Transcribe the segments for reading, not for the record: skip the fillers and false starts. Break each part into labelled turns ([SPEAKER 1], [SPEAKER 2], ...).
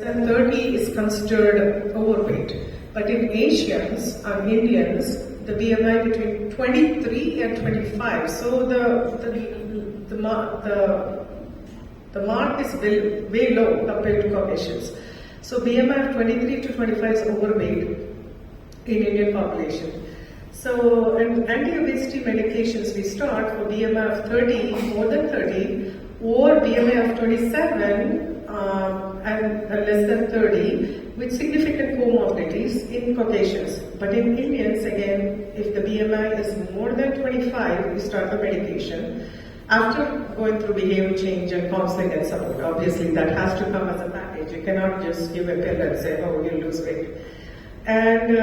[SPEAKER 1] And 30 is considered overweight. But in Asians or Indians, the BMI between 23 and 25. So the mark is way low compared to Caucasians. So BMI of 23 to 25 is overweight in Indian population. So in anti-obesity medications, we start for BMI of 30, more than 30, or BMI of 27 and less than 30 with significant comorbidities in Caucasians. But in Indians, again, if the BMI is more than 25, we start the medication. After going through behavior change and counseling and support, obviously that has to come as a package. You cannot just give a pill and say, oh, you'll lose weight. And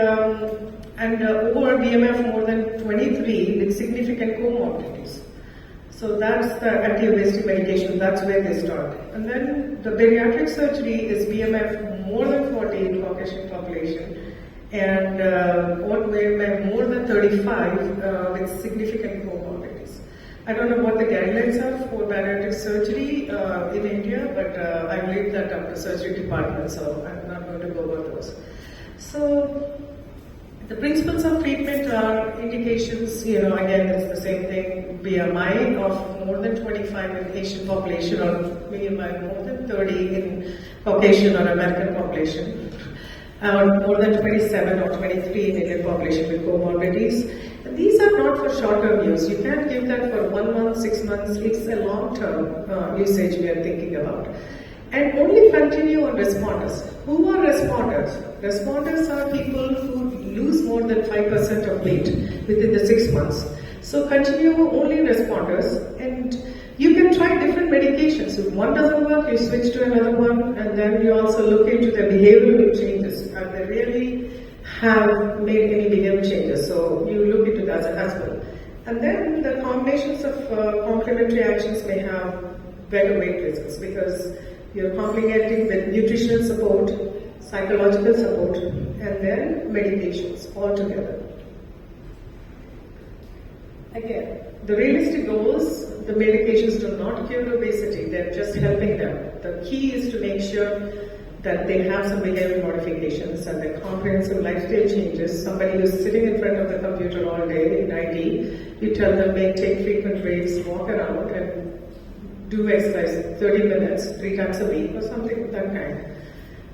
[SPEAKER 1] over BMI of more than 23 with significant comorbidities. So that's the anti-obesity medication, that's where they start. And then the bariatric surgery is BMI of more than 40 in Caucasian population and BMI more than 35 with significant comorbidities. I don't know what the guidelines are for bariatric surgery in India, but I leave that up to surgery department, so I'm not going to go over those. So the principles of treatment are indications, again, it's the same thing, BMI of more than 25 in Asian population or BMI more than 30 in Caucasian or American population, or more than 27 or 23 in Indian population with comorbidities. And these are not for short-term use. You can't give that for 1 month, 6 months. It's a long-term usage we are thinking about. And only continue on responders. Who are responders? Responders are people who lose more than 5% of weight within the 6 months. So continue only responders, and you can try different medications. If one doesn't work, you switch to another one, and then you also look into the behavioral changes. And they really have made any behavior changes, so you look into that as well. And then the combinations of complementary actions may have better weight results because you're complementing with nutritional support, psychological support, and then medications all together. Again, the realistic goals, the medications do not cure obesity, they're just helping them. The key is to make sure that they have some behavior modifications and the comprehensive lifestyle changes. Somebody who's sitting in front of the computer all day in IT, you tell them take frequent breaks, walk around and do exercise 30 minutes, 3 times a week or something of that kind.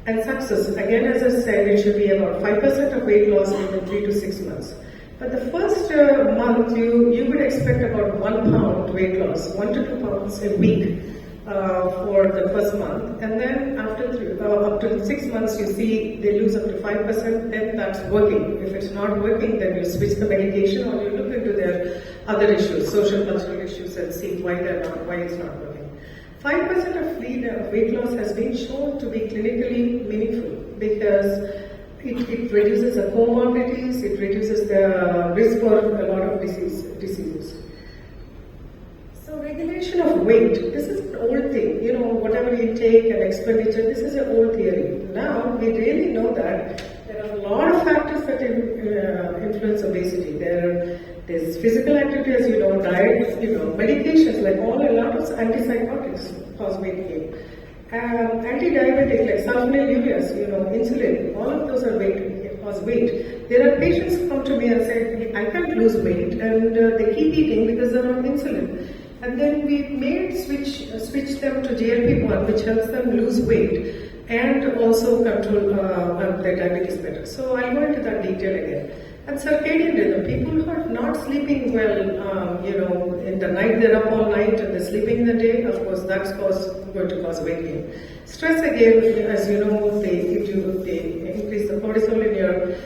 [SPEAKER 1] And success, again as I said, it should be about 5% of weight loss within 3 to 6 months. But the first month, you would expect about 1 pound weight loss, 1 to 2 pounds a week for the first month. And then after up to 6 months, you see they lose up to 5%, then that's working. If it's not working, then you switch the medication or you look into their other issues, social cultural issues, and see why it's not working. 5% of weight loss has been shown to be clinically meaningful because it reduces the comorbidities, it reduces the risk for a lot of diseases. So regulation of weight, this is an old thing, whatever intake and expenditure, this is an old theory. Now we really know that there are a lot of factors that influence obesity. There's physical activity, as you know, diet, medications, like a lot of antipsychotics cause weight gain. Anti-diabetic like sulfonylureas, insulin, all of those are cause weight. There are patients who come to me and say, I can't lose weight, and they keep eating because they're on insulin. And then we switch them to GLP-1, which helps them lose weight and also control their diabetes better. So I'll go into that detail again. And circadian rhythm, people who are not sleeping well, in the night they're up all night and they're sleeping in the day, of course that's going to cause weight gain. Stress again, as you know, they increase the cortisol in your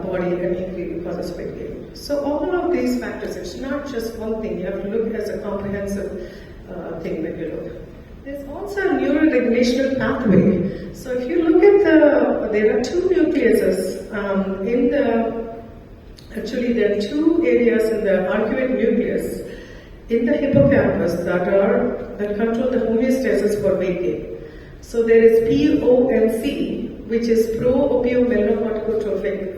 [SPEAKER 1] body and causes weight gain. So all of these factors, it's not just one thing, you have to look as a comprehensive thing when you look. There's also a neuroregulational pathway. So if you look at there are 2 nucleuses actually there are 2 areas in the arcuate nucleus in the hippocampus that control the homeostasis for weight gain. So there is POMC, which is pro-opiomelanocorticotropic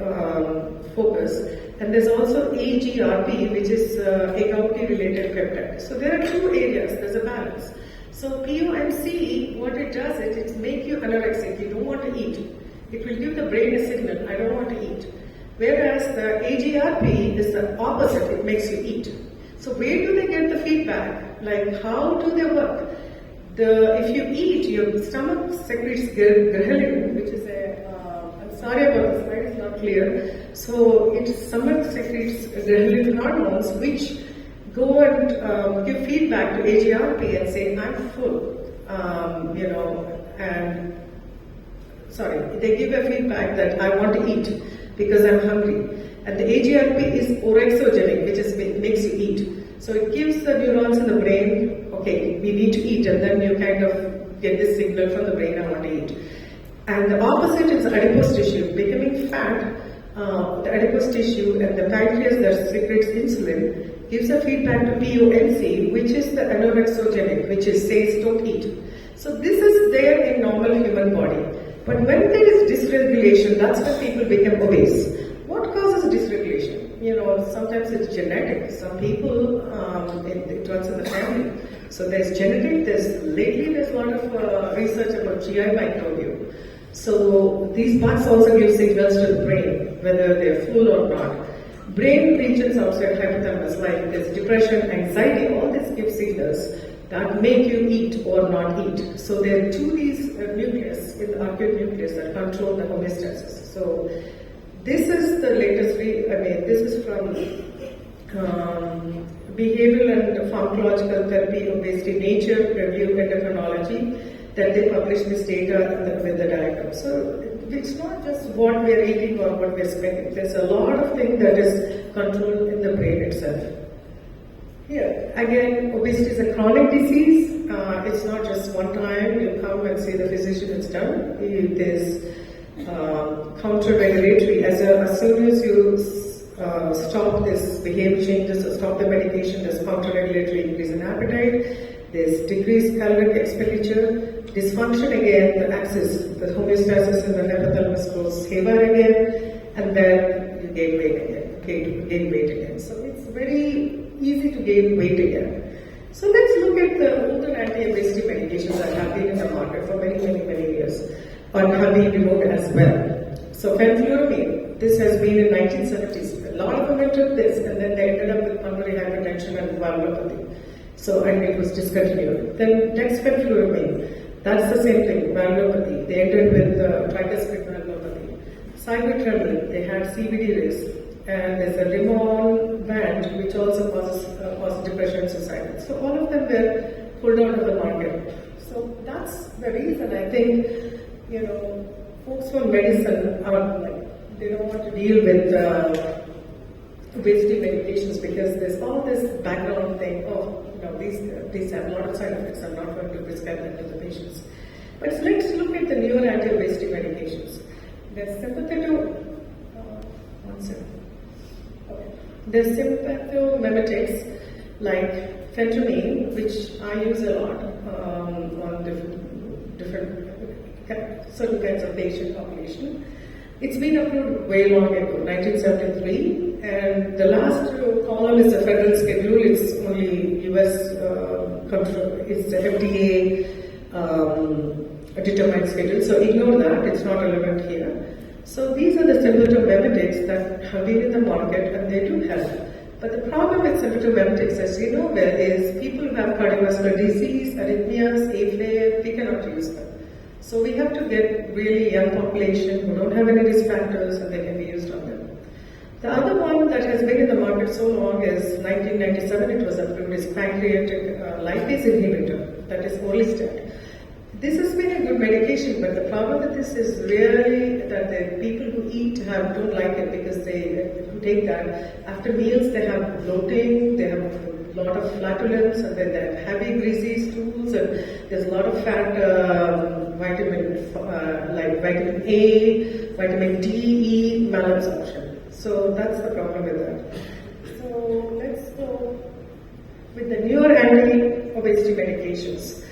[SPEAKER 1] focus, and there's also AGRP, which is AGOT-related peptide. So there are 2 areas, there's a balance. So POMC, what it does is it make you anorexic. You don't want to eat. It will give the brain a signal, I don't want to eat. Whereas the AGRP is the opposite, it makes you eat. So where do they get the feedback? Like how do they work? If you eat, your stomach secretes ghrelin, which is I'm sorry about this, right? It's not clear. So stomach secretes ghrelin hormones, which go and give feedback to AGRP and say, I'm full, and they give a feedback that I want to eat because I'm hungry. And the AGRP is orexogenic, which makes you eat. So it gives the neurons in the brain, okay, we need to eat, and then you kind of get this signal from the brain, I want to eat. And the opposite is adipose tissue. Becoming fat, the adipose tissue and the pancreas that secretes insulin gives a feedback to POMC, which is the anorexogenic, which says don't eat. So this is there in normal human body. But when there is dysregulation, that's when people become obese. What causes dysregulation? Sometimes it's genetic. Some people, it runs in the family. So there's genetic, lately there's a lot of research about GI microbiome. So these parts also give signals to the brain, whether they're full or not. Brain regions outside hypothalamus, like there's depression, anxiety, all this gives signals that make you eat or not eat. So there are these nucleus in the arcuate nucleus that control the homeostasis. So this is the latest, this is from Behavioral and Pharmacological Therapy Obesity Nature Review Endocrinology, that they published this data with the diagram. So it's not just what we're eating or what we're spending. There's a lot of things that is controlled in the brain itself. Here, again, obesity is a chronic disease. It's not just one time you come and see the physician, it's done. It is counter-regulatory. As soon as you stop this behavior changes or stop the medication, there's counter-regulatory increase in appetite, there's decreased caloric expenditure, dysfunction again, the axis, the homeostasis in the hypothalamus goes haywire again, and then you gain weight again. So it's very easy to gain weight again. So let's look at the older anti-obesity medications that have been in the market for many years, and have been removed as well. So fenfluramine, this has been in 1970s. A lot of women took this, and then they ended up with pulmonary hypertension and valvulopathy. So, and it was discontinued. Then dexfenfluramine, that's the same thing, valvulopathy. They ended with tricuspid valvulopathy. Cybertramine, they had CVD risk. And there's a Rimonabant, which also causes depression and suicide. So all of them were pulled out of the market. So that's the reason I think, folks from medicine are like, they don't want to deal with obesity medications because there's all this background thing, these have a lot of side effects, I'm not going to prescribe them to the patients. But let's look at the newer anti-obesity medications. There's sympathetic, There's sympathomimetics like phentermine, which I use a lot on different certain kinds of patient population. It's been approved way long ago, 1973, and the last column is the federal schedule. It's only US control. It's the FDA determined schedule, so ignore that. It's not relevant here. So these are the sympathomimetics that have been in the market, and they do help. But the problem with sympathomimetics, as you know well, is people who have cardiovascular disease, arrhythmias, AFib, we cannot use them. So we have to get really young population who don't have any risk factors, and they can be used on them. The other one that has been in the market so long is 1997, it was approved, is pancreatic lipase inhibitor, that is Orlistat. This has been a good medication, but the problem with this is really that the people who eat don't like it because they take that. After meals, they have bloating, they have a lot of flatulence, and then they have heavy, greasy stools, and there's a lot of fat, like vitamin A, vitamin D, E, malabsorption. So that's the problem with that. So let's go with the newer anti-obesity medications.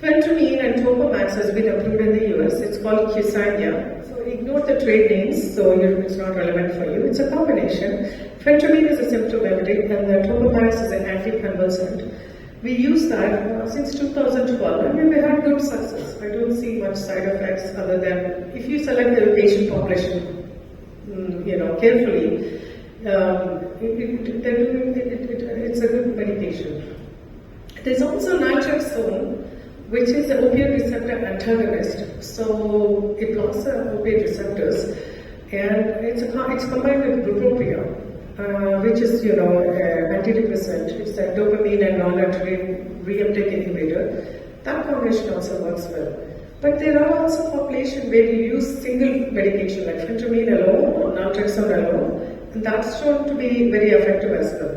[SPEAKER 1] Phentermine and Topamax has been approved in the US. It's called Qsymia. So ignore the trade names, so it's not relevant for you. It's a combination. Phentermine is a symptomimetic, and the Topamax is an anticonvulsant. We use that since 2012, and we've had good success. I don't see much side effects other than if you select the patient population, carefully. It's a good medication. There's also naltrexone, which is an opioid receptor antagonist. So it blocks the opioid receptors, and it's combined with bupropion, which is antidepressant. It's a dopamine and norepinephrine reuptake inhibitor. That combination also works well. But there are also populations where you use single medication like phentermine alone or naltrexone alone, and that's shown to be very effective as well.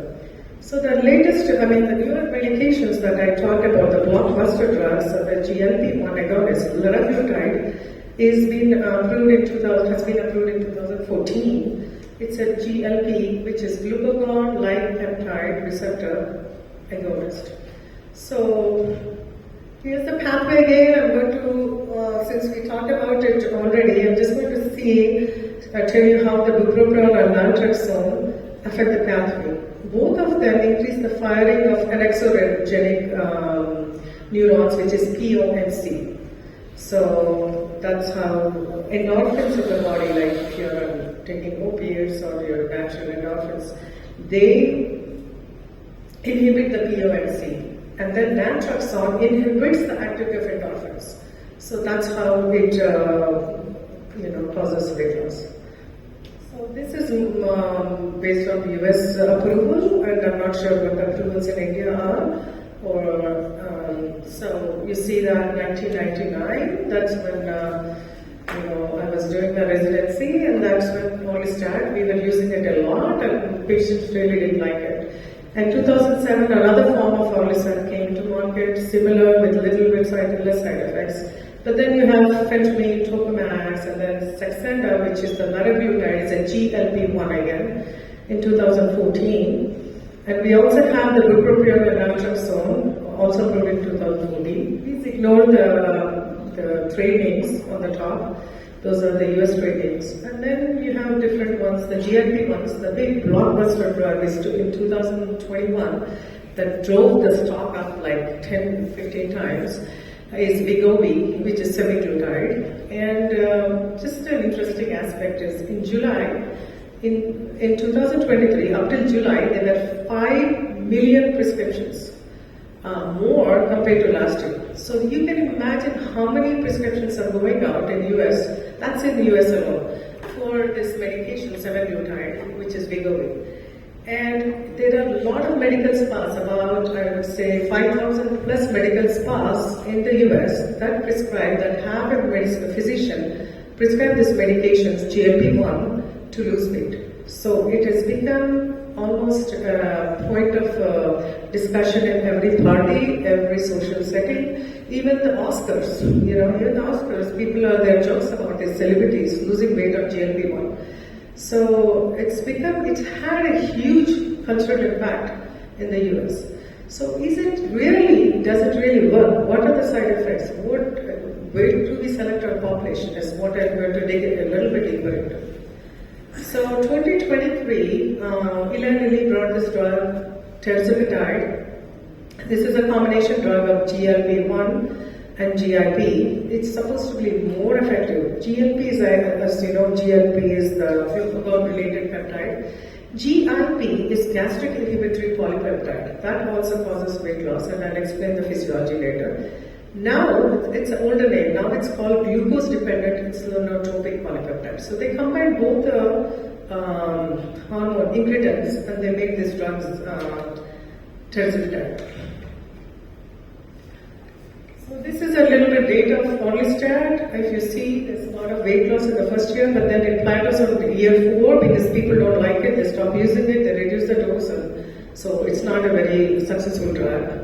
[SPEAKER 1] So the latest, the newer medications that I talked about, the blockbuster drugs, the GLP-1 agonist, liraglutide, has been approved in 2014. It's a GLP, which is glucagon-like peptide receptor agonist. So here's the pathway again. I'm going to, since we talked about it already, I'm just going to tell you how the bupropion and naltrexone affect the pathway. Both of them increase the firing of annexogenic neurons, which is PONC. So that's how endorphins of the body, like if you're taking opiates or your natural endorphins, they inhibit the PONC. And then naltrexone inhibits the activity of endorphins. So that's how it causes weight loss. So this is based on US approval, and I'm not sure what the approvals in India are. So you see that 1999, that's when I was doing the residency, and that's when Orlistat, we were using it a lot, and patients really didn't like it. In 2007, another form of Orlistat came to market, similar with little bit less side effects. But then you have phentermine, Topamax, and then Saxenda, which is the liraglutide, it's a GLP-1 again, in 2014. And we also have the bupropion and naltrexone, also approved in 2014. Please ignore the trade names on the top. Those are the US trade names. And then you have different ones, the GLP ones. The big blockbuster drug is in 2021 that drove the stock up like 10, 15 times. Is Wegovy, which is semaglutide. And just an interesting aspect is in July, in 2023, up till July, there were 5 million prescriptions, more compared to last year. So you can imagine how many prescriptions are going out in US, that's in the US alone, for this medication, semaglutide, which is Wegovy. And there are a lot of medical spas, about, I would say, 5,000 plus medical spas in the US that have a physician prescribe this medication, GLP-1, to lose weight. So it has become almost a point of discussion in every party, every social setting, even the Oscars. Even the Oscars, people are there jokes about these celebrities losing weight on GLP-1. So it's had a huge cultural impact in the US. So does it really work? What are the side effects? Where do we select our population is what I'm going to dig a little bit deeper into. So 2023, Eli Lilly brought this drug, tirzepatide. This is a combination drug of GLP-1 and GIP. It's supposed to be more effective. GLP is, as you know, GLP is the glucagon-related peptide. GIP is gastric inhibitory polypeptide. That also causes weight loss, and I'll explain the physiology later. Now, it's an older name. Now it's called glucose-dependent insulinotropic polypeptide. So they combine both the hormone incretins, and they make this drug tirzepatide. So this is a little bit data of Orlistat. If you see, there's a lot of weight loss in the first year, but then it plateaus on year 4 because people don't like it. They stop using it, they reduce the dose, and so it's not a very successful drug.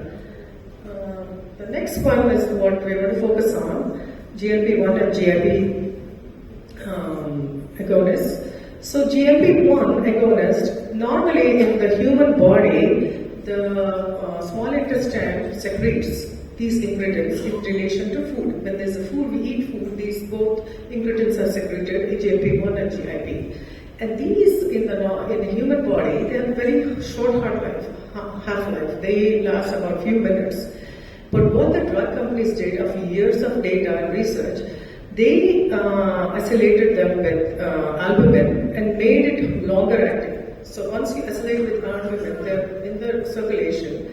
[SPEAKER 1] The next one is what we're going to focus on, GLP-1 and GIP agonists. So GLP-1 agonist, normally in the human body, the small intestine secretes these incretins in relation to food. When there's a food, we eat food, these both incretins are secreted, GLP-1 and GIP. And these in the human body, they have very short half-life. They last about a few minutes. But what the drug companies did after years of data and research, they isolated them with albumin and made it longer acting. So once you isolate with albumin, they're in the circulation,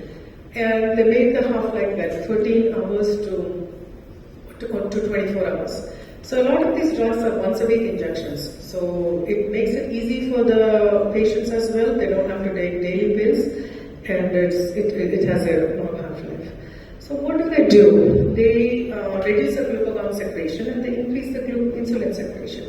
[SPEAKER 1] and they make the half-life like 13 hours to 24 hours. So a lot of these drugs are once a week injections. So it makes it easy for the patients as well. They don't have to take daily pills, and it has a long half-life. So what do? They reduce the glucagon secretion and they increase the insulin secretion.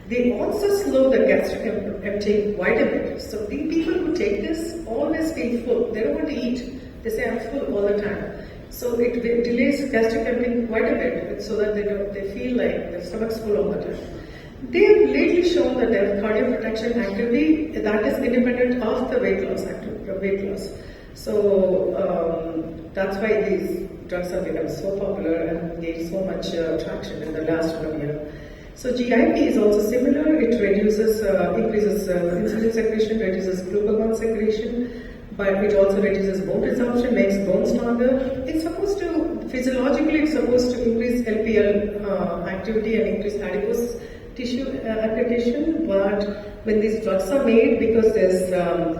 [SPEAKER 1] They also slow the gastric emptying quite a bit. So the people who take this always feel full. They don't want to eat. They say, I'm full all the time. So it delays gastric emptying quite a bit so that they feel like their stomach's full all the time. They have lately shown that their cardioprotection activity that is independent of the weight loss. So that's why these drugs have become so popular and gained so much traction in the last 1 year. So GIP is also similar. It increases insulin secretion, reduces glucagon secretion, but it also reduces bone resorption, makes bone stronger. It's supposed to, physiologically, it's supposed to increase LPL activity and increase adipose tissue application, but when these drugs are made, because there's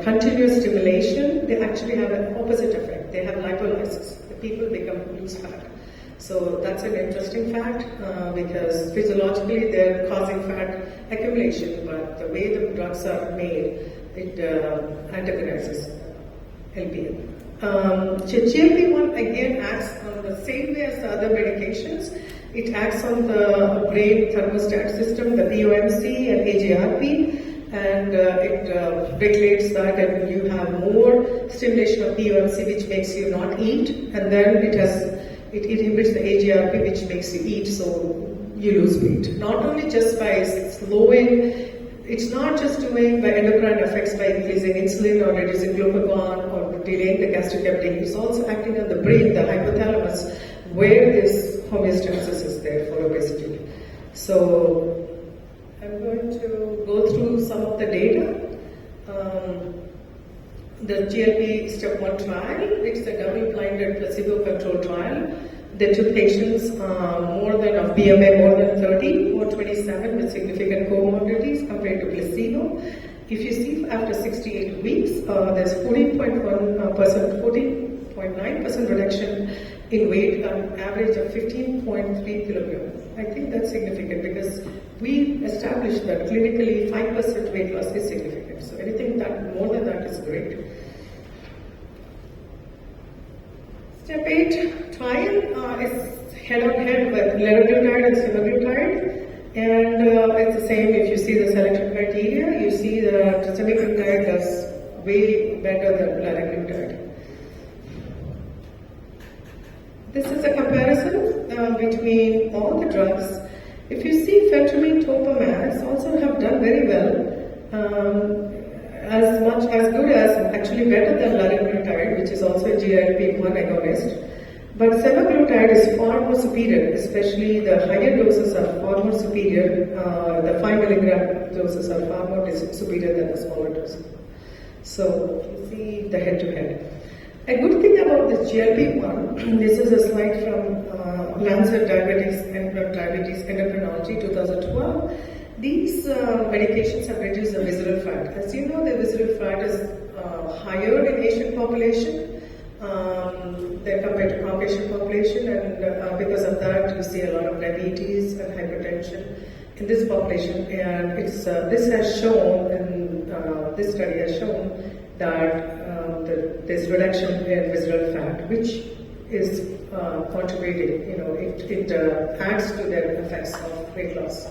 [SPEAKER 1] continuous stimulation, they actually have an opposite effect. They have lipolysis. The people become loose fat. So that's an interesting fact because physiologically they're causing fat accumulation, but the way the drugs are made, it antagonizes LPL. GLP-1 again acts on the same way as the other medications. It acts on the brain thermostat system, the POMC and AGRP, and it regulates that, and you have more stimulation of POMC, which makes you not eat, and then it inhibits the AGRP, which makes you eat, so you lose weight. Not only just by slowing, it's not just doing by endocrine effects by increasing insulin or reducing glucagon or delaying the gastric emptying, it's also acting on the brain, the hypothalamus, where this homeostasis is there for obesity. So I'm going to go through some of the data. The GLP Step 1 trial, it's a double-blinded placebo-controlled trial. They took patients more than of BMI more than 30 or 27 with significant comorbidities compared to placebo. If you see after 68 weeks, there's 14.9% reduction in weight, an average of 15.3 kilograms. I think that's significant because we established that clinically 5% weight loss is significant. So anything that more than that is great. Step 8 trial is head-on-head with liraglutide and semaglutide, and it's the same. If you see the selection criteria, you see that semaglutide does way better than liraglutide. This is a comparison between all the drugs. If you see phentermine topamax also have done very well, as good as, actually better than liraglutide, which is also a GLP-1 agonist. But semaglutide is far more superior, especially the higher doses are far more superior. The 5 milligram doses are far more superior than the smaller doses. So you see the head-to-head. A good thing about this GLP-1, this is a slide from Lancet Diabetes Endocrinology 2012. These medications have reduced the visceral fat. As you know, the visceral fat is higher in Asian population than compared to Caucasian population, and because of that, you see a lot of diabetes and hypertension in this population. And this has shown, and this study has shown that this reduction in visceral fat, which is contributing, it adds to the effects of weight loss.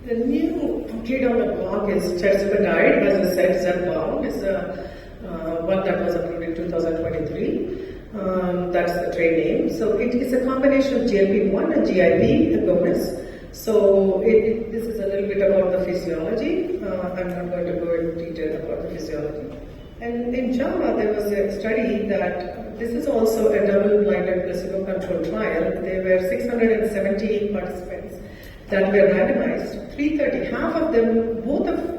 [SPEAKER 1] The new kid on the block is tirzepatide, as I said, Zepbound is one that was approved in 2023. That's the trade name. So it is a combination of GLP-1 and GIP agonist. So this is a little bit about the physiology. I'm not going to go into detail about the physiology. And in JAMA, there was a study that this is also a double-blinded placebo-controlled trial. There were 678 participants that were randomized. 330, half of them,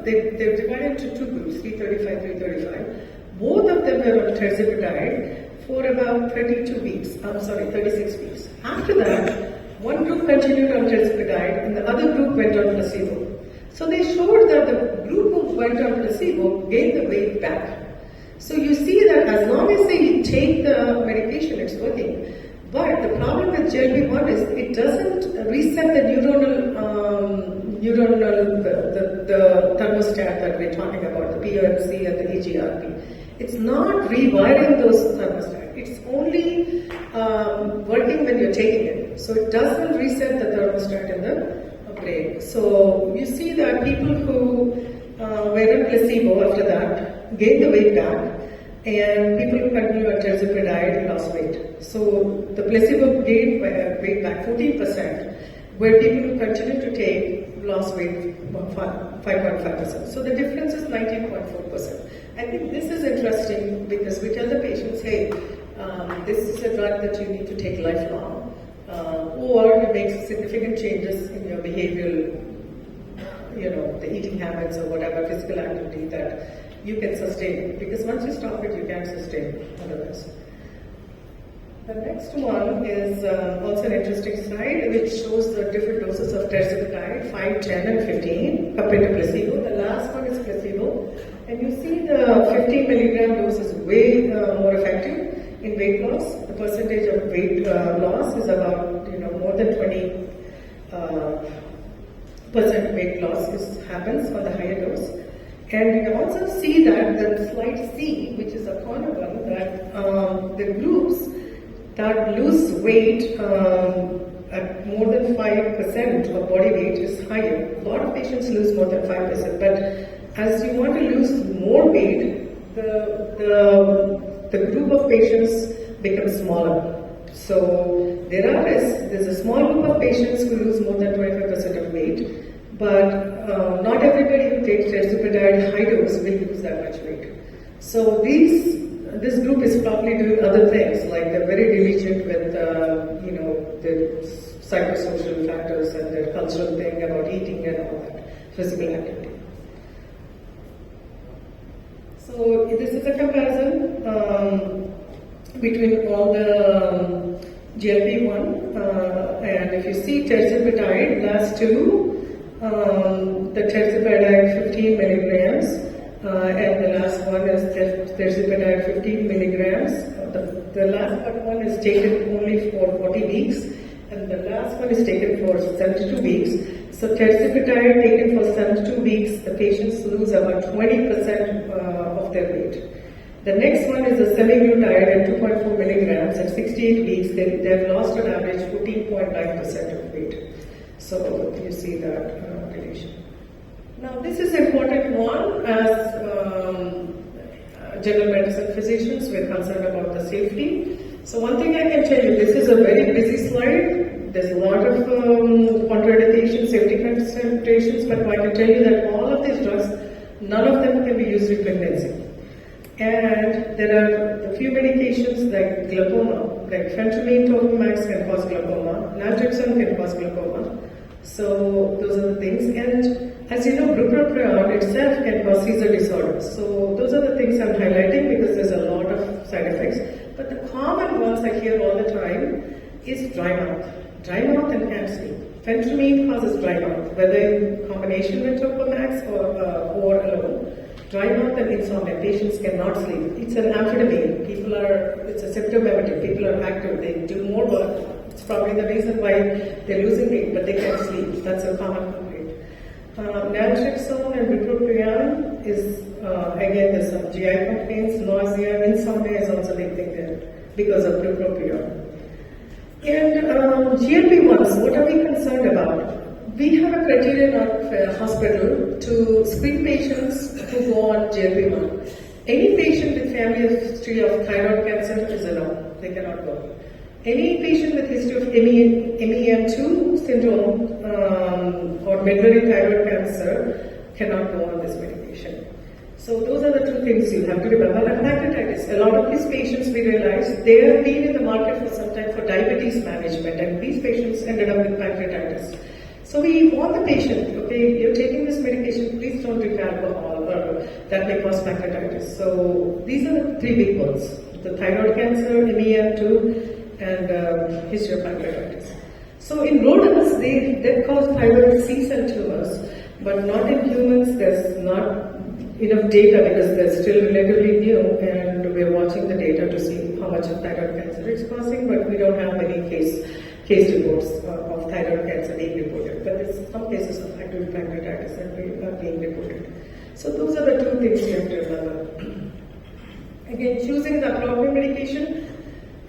[SPEAKER 1] they're divided into two groups, 335, 335. Both of them were on tirzepatide for about 36 weeks. After that, one group continued on tirzepatide and the other group went on placebo. So they showed that the group who went on placebo gained the weight back. So you see that as long as they take the medication, it's working. But the problem with GLP-1 is it doesn't reset the the thermostat that we're talking about, the POMC and the EGRP. It's not rewiring those thermostats. It's only working when you're taking it. So it doesn't reset the thermostat in the brain. So you see that people who were on placebo after that gained the weight back, and people who continue on tirzepatide lost weight. So the placebo gained weight back 14%, where people who continue to take lost weight 5.5%. So the difference is 19.4%. I think this is interesting because we tell the patients, hey, this is a drug that you need to take lifelong, or you make significant changes in your behavioral, the eating habits or whatever physical activity that you can sustain. Because once you stop it, you can't sustain otherwise. The next one is also an interesting slide which shows the different doses of tirzepatide, 5, 10 and 15 compared to placebo. The last one is placebo. And you see the 15 milligram dose is way more effective in weight loss. The percentage of weight loss is about more than 20% weight loss happens on the higher dose. And you also see that the slide C, which is a corner one, that the groups that lose weight at more than 5% of body weight is higher. A lot of patients lose more than 5%, but as you want to lose more weight, the group of patients becomes smaller. So there's a small group of patients who lose more than 25% of weight, but not everybody who takes tirzepatide high dose will lose that much weight. So this group is probably doing other things, like they're very diligent with the psychosocial factors and their cultural thing about eating and all that, physical activity. So this is a comparison between all the GLP-1, and if you see tirzepatide, last two, the tirzepatide 15 milligrams, and the last one is tirzepatide 15 milligrams. The last one is taken only for 40 weeks, and the last one is taken for 72 weeks. So tirzepatide taken for 72 weeks, the patients lose about 20% of their weight. The next one is a semaglutide at 2.4 milligrams at 68 weeks. They've lost on average 14.9% of weight. So you see that relation. Now this is an important one as general medicine physicians. We're concerned about the safety. So one thing I can tell you, this is a very busy slide. There's a lot of contraindications, safety considerations, but I can tell you that all of these drugs, none of them can be used in pregnancy. And there are a few medications like glaucoma, like phentermine Topamax can cause glaucoma, naltrexone can cause glaucoma. So those are the things. And as you know, bupropion itself can cause seizure disorder. So those are the things I'm highlighting because there's a lot of side effects. But the common ones I hear all the time is dry mouth. Dry mouth and can't sleep. Phentermine causes dry mouth, whether in combination with Topamax or alone. Dry mouth and insomnia, patients cannot sleep. It's an amphetamine. It's a symptomatic. People are active. They do more work. It's probably the reason why they're losing weight, but they can't sleep. That's a common complaint. Naltrexone and bupropion is, again, there's some GI complaints, nausea, insomnia is also a big thing there because of bupropion. And GLP-1s, what are we concerned about? We have a criterion of hospital to screen patients who go on GLP-1. Any patient with family history of thyroid cancer is a no, they cannot go. Any patient with history of MEN2 syndrome or medullary thyroid cancer cannot go on this medication. So those are the two things you have to remember. And pancreatitis, a lot of these patients we realize they have been in the market for some time for diabetes management, and these patients ended up with pancreatitis. So we warn the patient, okay, you're taking this medication, please don't drink alcohol or that may cause pancreatitis. So these are the three big ones: the thyroid cancer, MEM2, and history of pancreatitis. So in rodents, they cause thyroid C-cell tumors, but not in humans. There's not enough data because they're still relatively new, and we're watching the data to see how much of thyroid cancer it's causing, but we don't have any case reports of thyroid cancer being reported. But there's some cases of active pancreatitis that are being reported. So those are the two things you have to remember. Again, choosing the appropriate medication,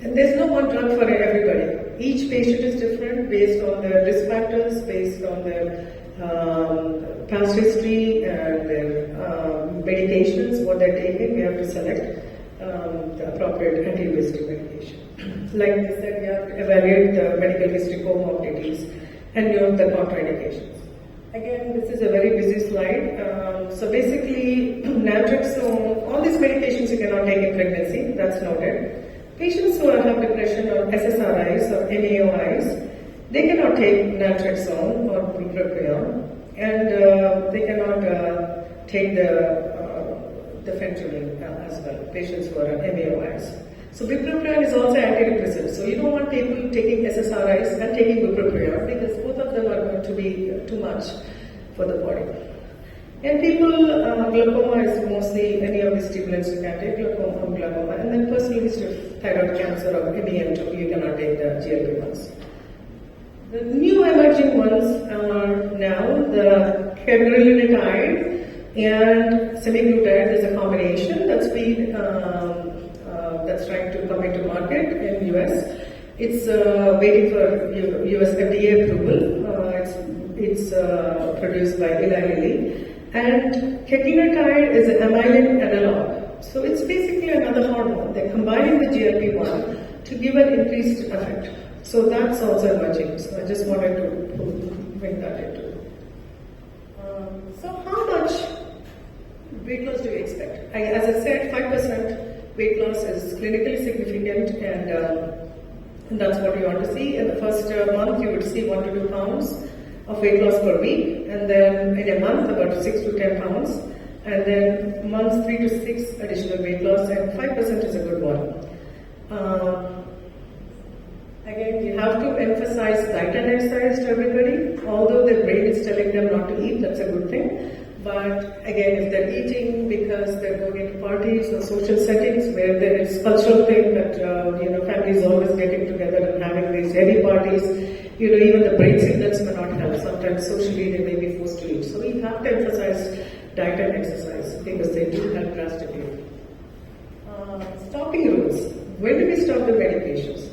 [SPEAKER 1] and there's no one drug for everybody. Each patient is different based on their risk factors, based on their past history and their medications, what they're taking. We have to select the appropriate anti-obesity medication. Like I said, we have to evaluate the medical history comorbidities and note the contraindications. Again, this is a very busy slide. So basically, naltrexone, all these medications you cannot take in pregnancy, that's noted. Patients who have depression or SSRIs or NAOIs, they cannot take naltrexone or bupropion, and they cannot take the phentermine as well, patients who are MAOIs. So bupropion is also antidepressant. So you don't want people taking SSRIs and taking bupropion because both of them are going to be too much for the body. And people, glaucoma is mostly any of the stimulants you can take, glaucoma, and then personal history of thyroid cancer or MEM2, you cannot take the GLP-1s. The new emerging ones are now the cagrilintide and semaglutide. There's a combination that's trying to come into market in US. It's waiting for US FDA approval. It's produced by Eli Lilly. And cagrilintide is an amylin analog. So it's basically another hormone. They're combining the GLP-1 to give an increased effect. So that's also emerging. So I just wanted to bring that into. So how much weight loss do you expect? As I said, 5% weight loss is clinically significant, and that's what you want to see. In the first month, you would see 1 to 2 pounds of weight loss per week, and then in a month about 6 to 10 pounds, and then months 3 to 6 additional weight loss, and 5% is a good one. Again, you have to emphasize diet and exercise to everybody. Although the brain is telling them not to eat, that's a good thing. But again, if they're eating because they're going into parties or social settings where there is cultural thing that families always getting together and having these heavy parties, even the brain signals may not help. Sometimes socially they may be forced to eat. So we have to emphasize diet and exercise because they do help drastically. Stopping rules. When do we stop the medications?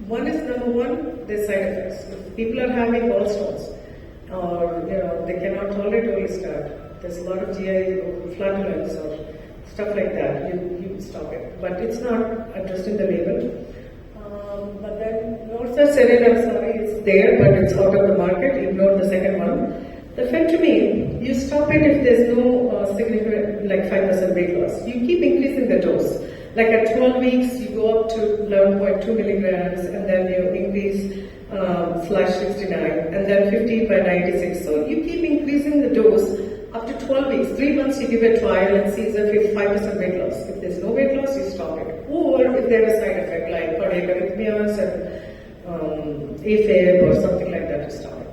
[SPEAKER 1] One is number one, the side effects. If people are having gallstones or they cannot tolerate orlistat, there's a lot of GI flatulence or stuff like that, you stop it. But it's not addressed in the label. But then norsacerin, I'm sorry, it's there, but it's out of the market. Ignore the second one. The phentermine, you stop it if there's no significant, like 5% weight loss. You keep increasing the dose. Like at 12 weeks, you go up to 11.2 milligrams, and then you increase /69, and then 15 by 96. So you keep increasing the dose up to 12 weeks. 3 months, you give a trial and see if 5% weight loss. If there's no weight loss, you stop it. Or if there is a side effect like cardiac arrhythmias and AFib or something like that, you stop it.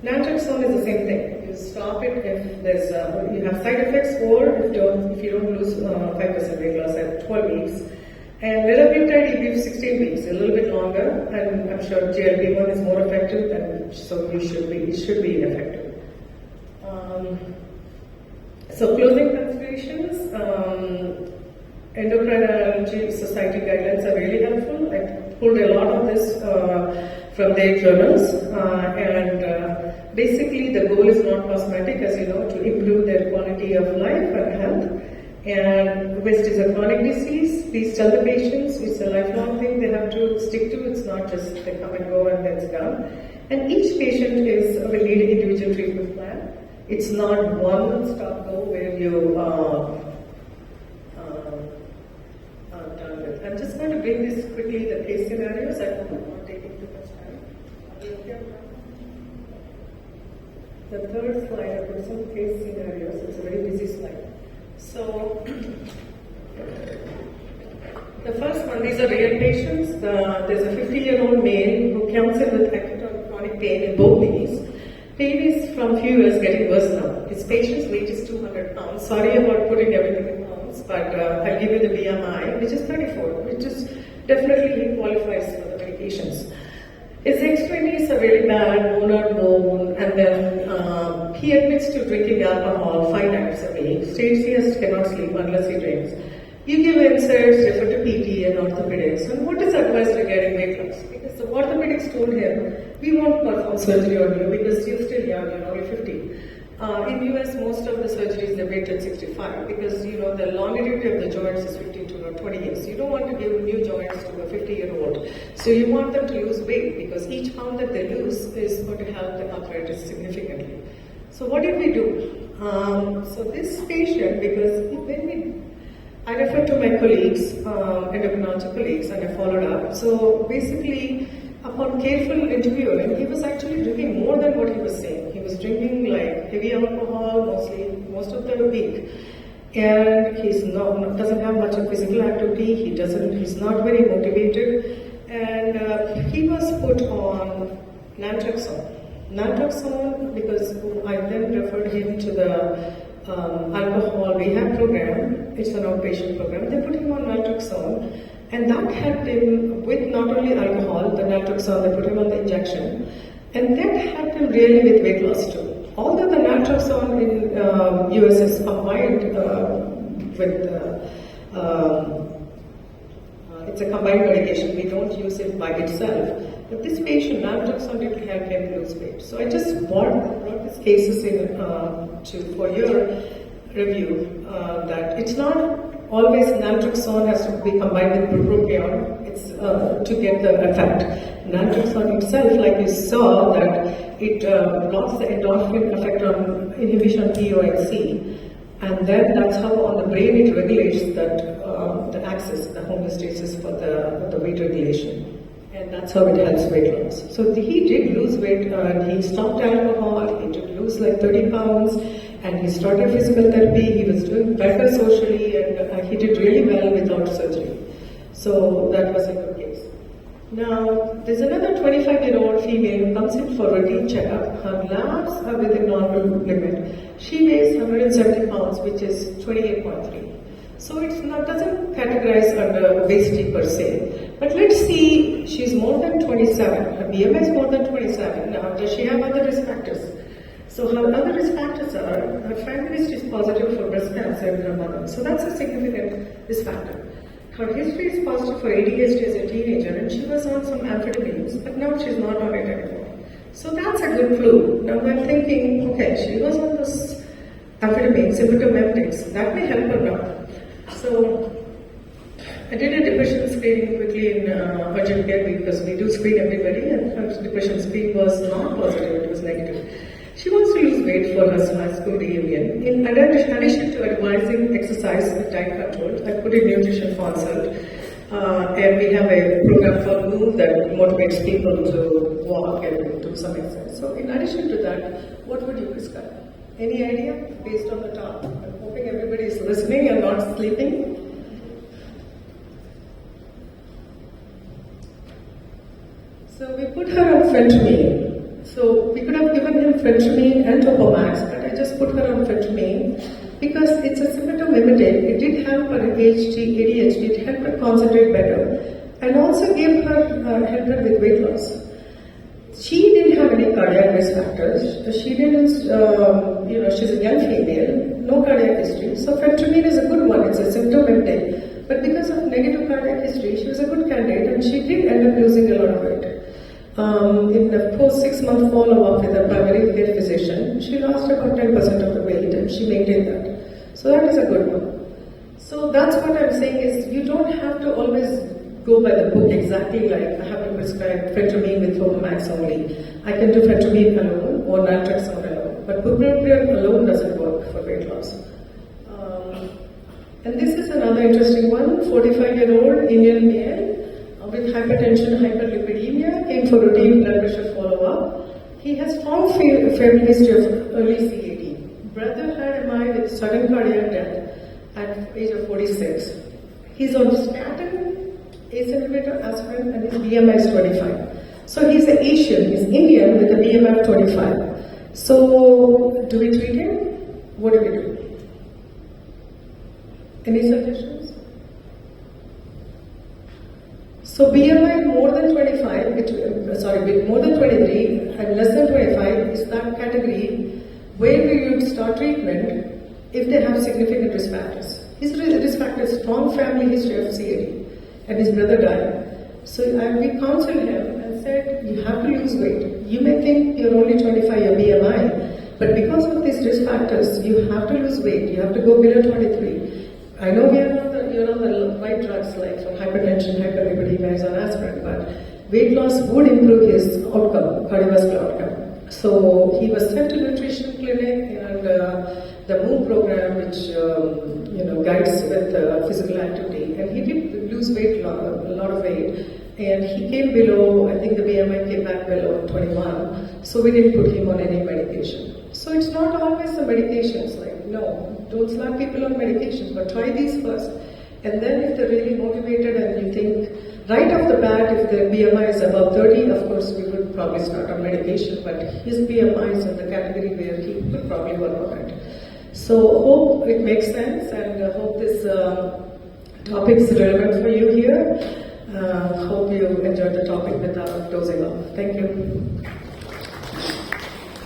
[SPEAKER 1] Naltrexone is the same thing. You stop it if there's you have side effects, or if you don't lose 5% weight loss at 12 weeks. And liraglutide you give 16 weeks, a little bit longer, and I'm sure GLP-1 is more effective, and so it should be ineffective. So closing considerations, Endocrinology Society guidelines are really helpful. I pulled a lot of this from their journals, and basically the goal is not cosmetic, as you know, to improve their quality of life and health. And waste is a chronic disease. Please tell the patients it's a lifelong thing they have to stick to. It's not just they come and go and then it's done. And each patient will need an individual treatment plan. It's not one stop go where you are done with. I'm just going to bring this quickly, the case scenarios. I hope I'm not taking too much time. Are we okay? The third slide, I put some case scenarios. It's a very busy slide. So, the first one, these are real patients. There's a 50-year-old male who comes in with acute or chronic pain in both knees. Pain is from few years getting worse now. His patient's weight is 200 pounds. Sorry about putting everything in pounds, but I'll give you the BMI, which is 34, which is definitely he qualifies for the medications. His extremities are really bad, bone on bone, and then he admits to drinking alcohol 5 times a week. States he cannot sleep unless he drinks. You give inserts, refer to PT and orthopedics. And what is advice regarding weight loss? Because the orthopedics told him, we won't perform surgery on you because you're still young, you're 50. In US, most of the surgeries they wait till 65 because the longevity of the joints is 15 to 20 years. You don't want to give new joints to a 50-year-old. So you want them to lose weight because each pound that they lose is going to help the arthritis significantly. So what did we do? So this patient, because I referred to my colleagues, endocrinology colleagues, and I followed up. So basically, upon careful interviewing, he was actually drinking more than what he was saying. He was drinking like heavy alcohol most of the week, and doesn't have much of physical activity. He's not very motivated, and he was put on naltrexone. Naltrexone because I then referred him to the alcohol rehab program. It's an outpatient program. They put him on naltrexone, and that helped him with not only alcohol, the naltrexone, they put him on the injection, and that helped him really with weight loss too. Although the naltrexone in US is combined with it's a combined medication. We don't use it by itself. But this patient, naltrexone did help him lose weight. So I just brought these cases in for your review. That it's not always naltrexone has to be combined with bupropion. It's to get the effect. Naltrexone itself, like you saw, that it blocks the endorphin effect on inhibition P, O, and C. And then that's how on the brain it regulates that the axis, the homeostasis for the weight regulation. And that's how it helps weight loss. So he did lose weight, and he stopped alcohol, he did lose like 30 pounds, and he started physical therapy, he was doing better socially, and he did really well without surgery. So that was a good case. Now, there's another 25-year-old female who comes in for routine checkup. Her labs are within normal limit. She weighs 170 pounds, which is 28.3. So it doesn't categorize under obesity per se. But let's see, she's more than 27. Her BMI is more than 27. Now, does she have other risk factors? So her other risk factors are, her family history is positive for breast cancer in her mother. So that's a significant risk factor. Her history is positive for ADHD as a teenager, and she was on some amphetamines, but now she's not on it anymore. So that's a good clue. Now I'm thinking, okay, she was on this amphetamines, symptomatics, that may help her now. So I did a depression screening quickly in urgent care because we do screen everybody, and her depression screen was not positive, it was negative. She wants to lose weight for her high school reunion. In addition to advising exercise with diet control, I put in nutrition consult, and we have a program called Move that motivates people to walk and do some exercise. So in addition to that, what would you prescribe? Any idea based on the talk? I'm hoping everybody is listening and not sleeping. So we put her on phentermine. So we could have given him phentermine and Topomax, but I just put her on phentermine because it's a symptom limited. It did help her ADHD, it helped her concentrate better, and also gave her helped her with weight loss. She didn't have any cardiac risk factors. She didn't, she's a young female, no cardiac history. So phentermine is a good one. It's a symptom limited, but because of negative cardiac history, she was a good candidate, and she did end up losing a lot of weight. In the post 6-month follow-up with a primary care physician, she lost about 10% of the weight and she maintained that. So that is a good one. So that's what I'm saying is you don't have to always go by the book exactly like I have to prescribe phentermine with Topomax only. I can do phentermine alone or naltrexone alone. But bupropion alone doesn't work for weight loss. And this is another interesting one, 45-year-old Indian male with hypertension, hyperlipidemia, came for routine blood pressure follow-up. He has strong family history of early CAD. Brother had MI with sudden cardiac death at age of 46. He's on statin, ACE inhibitor, aspirin, and his BMI is 25. So he's an Asian, he's Indian with a BMI of 25. So do we treat him? What do we do? Any suggestions? So BMI more than 25, more than 23 and less than 25 is that category where we would start treatment if they have significant risk factors. His risk factors, strong family history of CAD, and his brother died. So we counseled him and said, you have to lose weight. You may think you're only 25, your BMI, but because of these risk factors, you have to lose weight. You have to go below 23. I know you're on the right drugs like for hypertension, hyperlipidemia, is on aspirin, but weight loss would improve his outcome, cardiovascular outcome. So he was sent to nutrition clinic and the MOVE program, which guides with physical activity, and he did lose weight, a lot of weight, and he came below. I think the BMI came back below 21. So we didn't put him on any medication. So it's not always the medications. Like no, don't slap people on medications, but try these first, and then if they're really motivated and you think right off the bat, if their BMI is above 30, of course we would probably start on medication, but his BMI is in the category where he could probably work on it. So hope it makes sense, and hope this topic is relevant for you here. Hope you enjoyed the topic without dozing off. Thank you.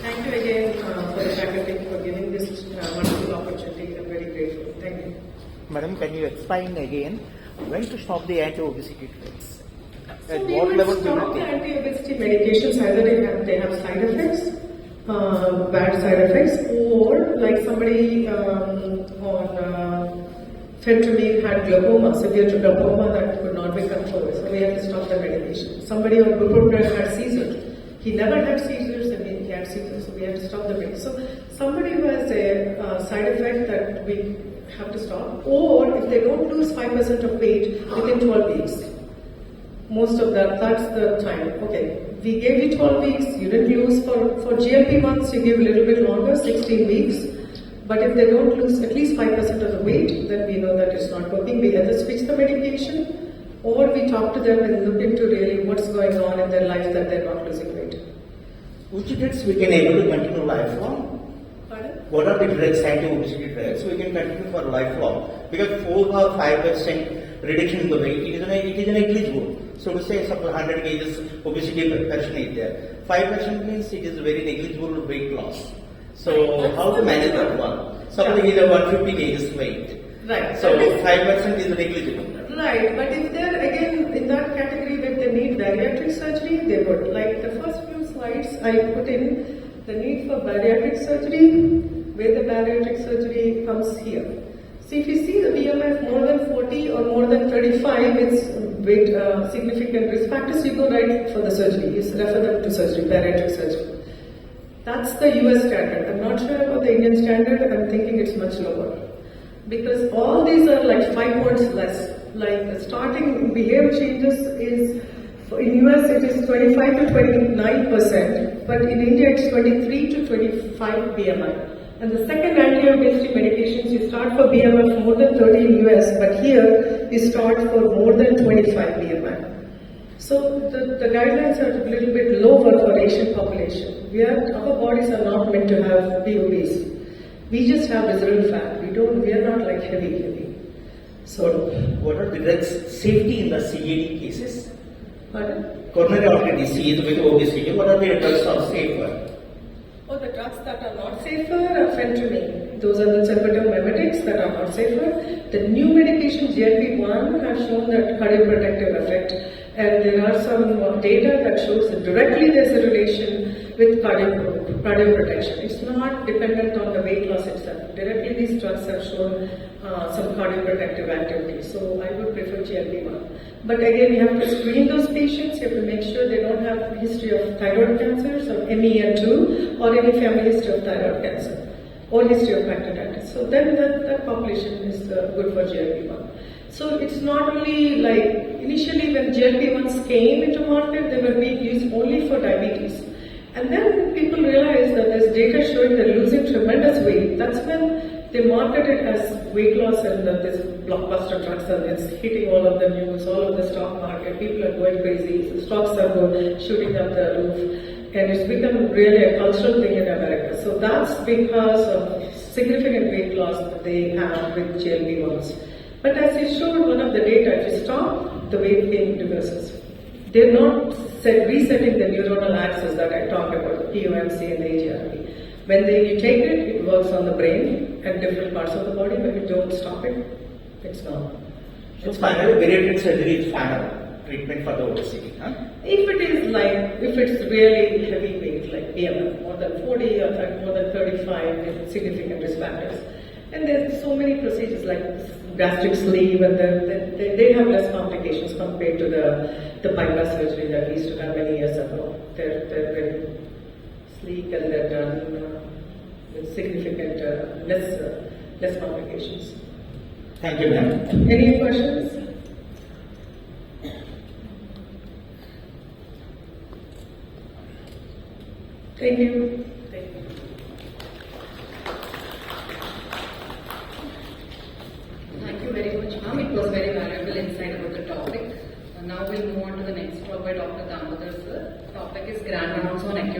[SPEAKER 1] Thank you again for the faculty for giving this wonderful opportunity. I'm very grateful. Thank you.
[SPEAKER 2] Madam, can you explain again when to stop the anti-obesity drugs?
[SPEAKER 1] So at what level do you take? Anti-obesity medications, either they have side effects, bad side effects, or like somebody on phentermine had glaucoma, severe glaucoma that could not be controlled, so we had to stop the medication. Somebody on bupropion had seizures. He never had seizures and he had seizures, so we had to stop the medication. So somebody who has a side effect that we have to stop, or if they don't lose 5% of weight within 12 weeks. Most of that's the time. Okay, we gave you 12 weeks, you didn't lose. For GLP-1s, you give a little bit longer, 16 weeks. But if they don't lose at least 5% of the weight, then we know that it's not working. We either switch the medication, or we talk to them and look into really what's going on in their life that they're not losing weight.
[SPEAKER 2] Which drugs we can able to continue lifelong?
[SPEAKER 1] Pardon?
[SPEAKER 2] What are the drugs, anti-obesity drugs, we can continue for lifelong? Because 4 or 5% reduction in the weight, it is negligible. So to say, suppose 100 kg obesity person is there, 5% means it is very negligible weight loss. So how to manage that one? Suppose he is a 150 kg weight.
[SPEAKER 1] Right.
[SPEAKER 2] So 5% is negligible.
[SPEAKER 1] Right, but if they're again in that category where they need bariatric surgery, they would. Like the first few slides I put in the need for bariatric surgery, where the bariatric surgery comes here. So if you see the BMI of more than 40 or more than 35, it's with significant risk factors, you go right for the surgery. You refer them to surgery, bariatric surgery. That's the US standard. I'm not sure about the Indian standard. I'm thinking it's much lower. Because all these are like 5 points less. Like the starting behavior changes is, in US it is 25 to 29%, but in India it's 23 to 25 BMI. And the second anti-obesity medications, you start for BMI of more than 30 in US, but here you start for more than 25 BMI. So the guidelines are a little bit lower for Asian population. Our bodies are not meant to be obese. We just have residual fat. We are not like heavy. So
[SPEAKER 2] what are the drugs safety in the CAD cases?
[SPEAKER 1] Pardon?
[SPEAKER 2] Coronary artery disease with obesity, what are the drugs are safer?
[SPEAKER 1] Oh, the drugs that are not safer are phentermine. Those are the sympathomimetics that are not safer. The new medication GLP-1 has shown that cardioprotective effect, and there are some data that shows that directly there's a relation with cardioprotection. It's not dependent on the weight loss itself. Directly these drugs have shown some cardioprotective activity. So I would prefer GLP-1. But again, you have to screen those patients. You have to make sure they don't have history of thyroid cancer, so ME2, or any family history of thyroid cancer, or history of pancreatitis. So then that population is good for GLP-1. So it's not only like, initially when GLP-1s came into market, they were being used only for diabetes. And then people realize that there's data showing they're losing tremendous weight. That's when they market it as weight loss and this blockbuster drugs and it's hitting all of the news, all of the stock market. People are going crazy. The stocks are shooting up the roof. And it's become really a cultural thing in America. So that's because of significant weight loss that they have with GLP-1s. But as you showed one of the data, if you stop, the weight gain reverses. They're not resetting the neuronal axis that I talked about, the POMC and the AGRP. When you take it, it works on the brain and different parts of the body. When you don't stop it, it's gone.
[SPEAKER 2] So finally, bariatric surgery is final treatment for the obesity, huh?
[SPEAKER 1] If it's really heavy weight, like BMI, more than 40 or more than 35 with significant risk factors. And there's so many procedures like gastric sleeve, and they have less complications compared to the bypass surgery that we used to have many years ago. They're very sleek and they're done with significant less complications.
[SPEAKER 2] Thank you, ma'am.
[SPEAKER 1] Any questions? Thank you. Thank you.
[SPEAKER 3] Thank you very much, ma'am. It was very valuable insight about the topic. Now we'll move on to the next talk by Dr. Damodar sir. Topic is grand rounds on acute